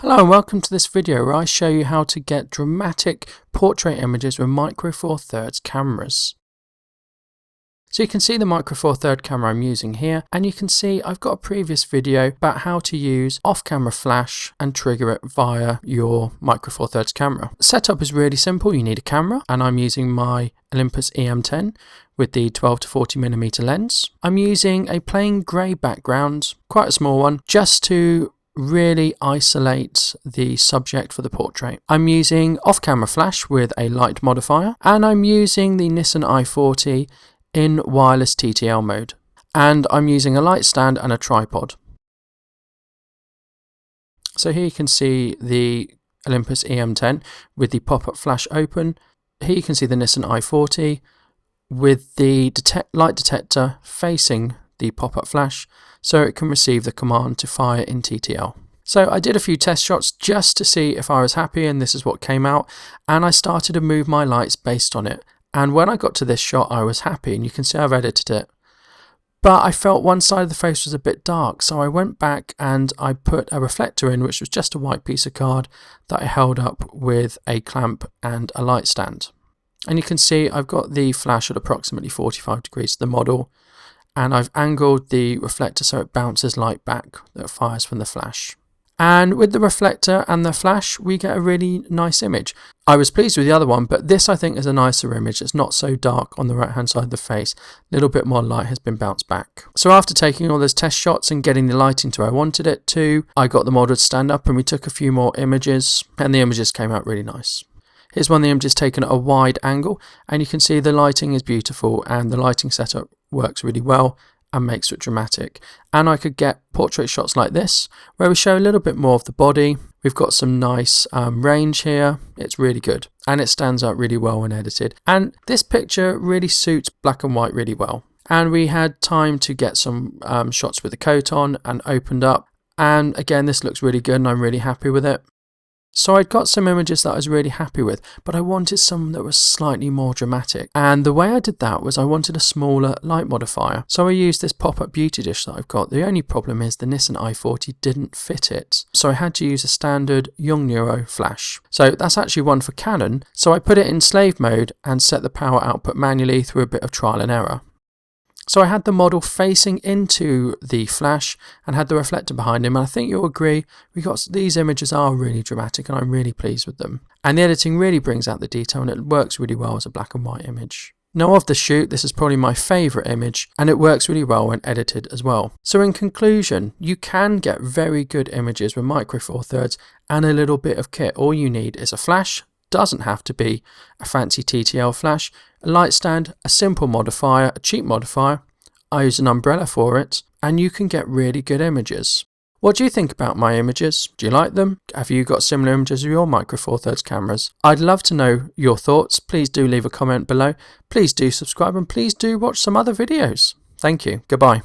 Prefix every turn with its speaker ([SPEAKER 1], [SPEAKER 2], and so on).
[SPEAKER 1] Hello and welcome to this video where I show you how to get dramatic portrait images with Micro Four Thirds cameras. So you can see the Micro Four Thirds camera I'm using here, and you can see I've got a previous video about how to use off-camera flash and trigger it via your Micro Four Thirds camera. Setup is really simple. You need a camera, and I'm using my Olympus EM10 with the 12 to 40mm lens. I'm using a plain grey background, quite a small one, just to really isolate the subject for the portrait. I'm using off-camera flash with a light modifier, and I'm using the Nissan i40 in wireless TTL mode, and I'm using a light stand and a tripod. So here you can see the Olympus EM10 with the pop-up flash open. Here you can see the Nissan i40 with the light detector facing the pop-up flash, so it can receive the command to fire in TTL. So I did a few test shots just to see if I was happy, and this is what came out, and I started to move my lights based on it. And when I got to this shot I was happy, and you can see I've edited it. But I felt one side of the face was a bit dark, so I went back and I put a reflector in, which was just a white piece of card that I held up with a clamp and a light stand. And you can see I've got the flash at approximately 45 degrees to the model, and I've angled the reflector so it bounces light back that fires from the flash. And with the reflector and the flash, we get a really nice image. I was pleased with the other one, but this I think is a nicer image. It's not so dark on the right hand side of the face. A little bit more light has been bounced back. So after taking all those test shots and getting the lighting to where I wanted it to, I got the model to stand up and we took a few more images, and the images came out really nice. Here's one of the images taken at a wide angle, and you can see the lighting is beautiful and the lighting setup works really well and makes it dramatic. And I could get portrait shots like this where we show a little bit more of the body. We've got some nice range here. It's really good and it stands out really well when edited. And this picture really suits black and white really well. And we had time to get some shots with the coat on and opened up. And again, this looks really good and I'm really happy with it. So I'd got some images that I was really happy with, but I wanted some that was slightly more dramatic. And the way I did that was I wanted a smaller light modifier. So I used this pop-up beauty dish that I've got. The only problem is the Nissan i40 didn't fit it. So I had to use a standard Yongnuo flash. So that's actually one for Canon. So I put it in slave mode and set the power output manually through a bit of trial and error. So I had the model facing into the flash and had the reflector behind him, and I think you'll agree these images are really dramatic and I'm really pleased with them. And the editing really brings out the detail and it works really well as a black and white image. Now of the shoot, this is probably my favourite image and it works really well when edited as well. So in conclusion, you can get very good images with Micro Four Thirds and a little bit of kit. All you need is a flash. Doesn't have to be a fancy TTL flash, a light stand, a simple modifier, a cheap modifier. I use an umbrella for it, and you can get really good images. What do you think about my images? Do you like them? Have you got similar images with your Micro Four Thirds cameras? I'd love to know your thoughts. Please do leave a comment below. Please do subscribe and please do watch some other videos. Thank you. Goodbye.